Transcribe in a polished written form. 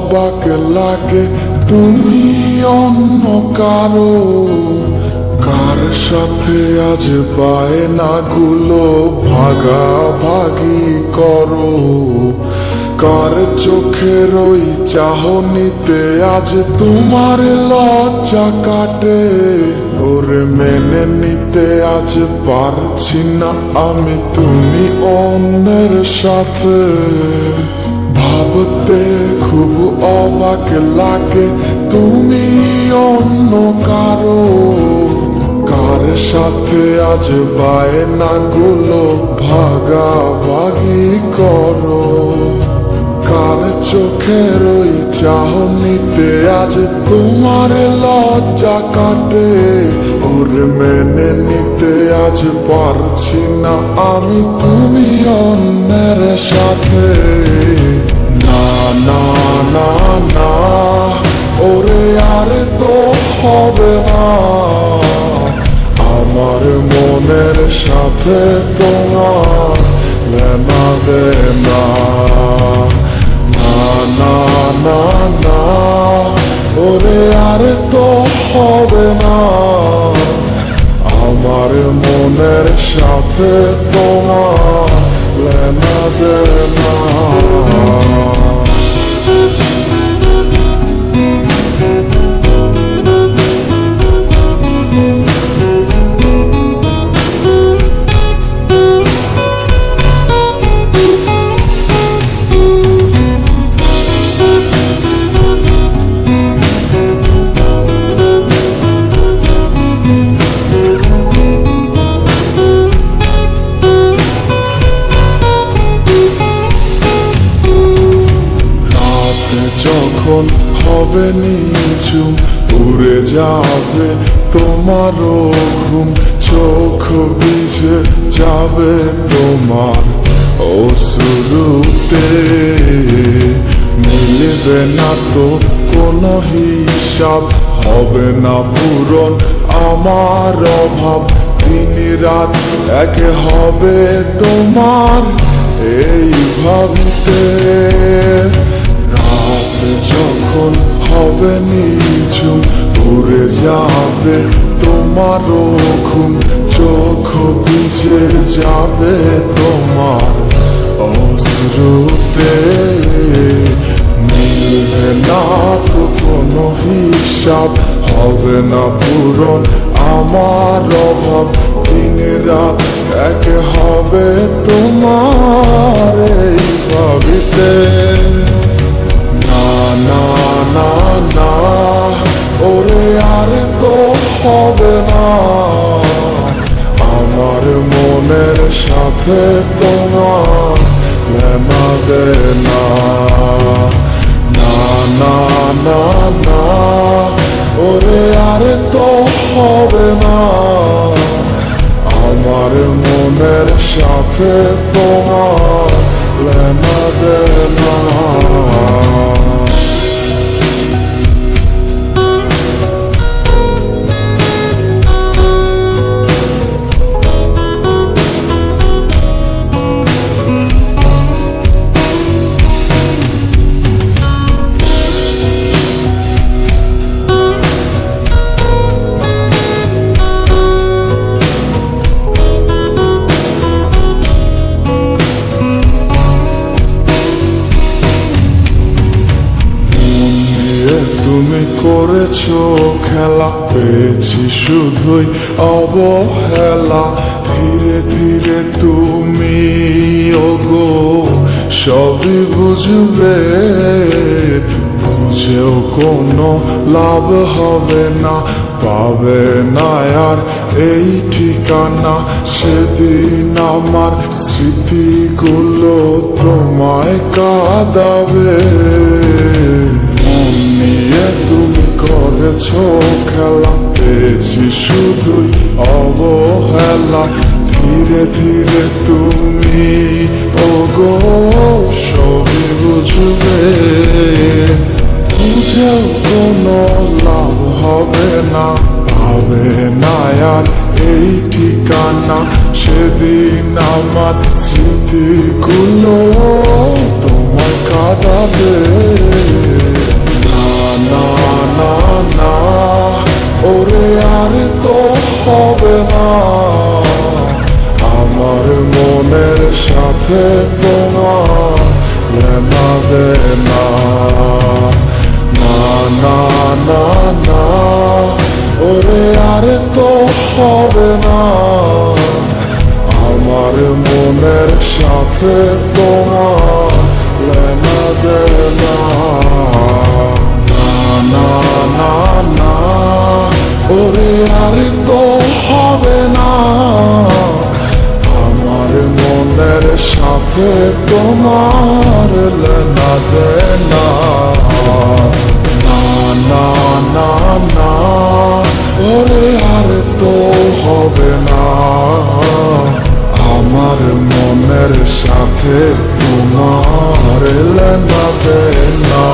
অবাক লাগে তুমি অন্য কারো, কার সাথে আজ বায়নাগুলো ভাগাভাগি করো, কার চোখের ওই চাহনিতে আজ তোমার লজ্জা কাটে। ওরে মেনে নিতে আজ পারছি না আমি তুমি অন্যের সাথে, ভাবতে খুব অবাক লাগে তুমি অন্য কারো, কার সাথে আজ বায়নাগুলো ভাগাভাগি করো, কার চোখের ওই চাহনিতে আজ তোমার লজ্জা কাটে। ওরে মেনে নিতে আজ পারছি না আমি তুমি অন্যের সাথে। না না না না ওরে আর তো হবে না, আমার মনের সাথে তোমার লেনা দেনা। না না না ওরে আর তো হবে না, আমার মনের সাথে তোমার লেনা দেনা। যখন হবে নিঝুম উড়ে যাবে তোমারও ঘুম, চোখ ভিজে যাবে তোমার অশ্রুতে, মিলবে না তো কোনো হিসাব, হবে না পূরণ আমার অভাব, দিন রাত এক হবে তোমার এই ভাবিতে। যখন হবে নিঝুম উড়ে যাবে তোমারও ঘুম, চোখ ভিজে যাবে তোমার অশ্রুতে, মিলবে না তো কোনো হিসাব, হবে না পূরণ আমার অভাব, দিন রাত এক হবে তোমার এই ভাবিতে। না না না ওরে আর তো হবে না, আমার মনের সাথে তোমার লেনা দেনা। না না না না ওরে আর তো হবে না, আমার মনের সাথে তোমার লেনা দেনা। তুমি করেছো খেলা, পেয়েছি শুধুই অবহেলা, ধীরে ধীরে তুমি ওগো সবই বুঝবে, বুঝেও কোনো লাভ হবে না, পাবে না আর এই ঠিকানা। সেদিন আমার স্মৃতিগুলো তোমায় কাঁদাবে, তুমি করেছো খেলা, পেয়েছি শুধুই অবহেলা, ধীরে ধীরে তুমি ওগো সবই বুঝবে, বুঝেও কোনো লাভ হবে না, পাবে না আর এই ঠিকানা। সেদিন আমার স্মৃতিগুলো তোমায় কাঁদাবে। আর তো হবে না আমার মনের সাথে তোমার লেনা দেনা না না না না ওরে আর তো হবে না আমার মনের সাথে তোমার লেনা দেনা না না না ওরে আর তো হবে না আমার মনের সাথে তোমার লেনা দেনা না না না না ওরে আর তো হবে না আমার মনের সাথে তোমার লেনা দেনা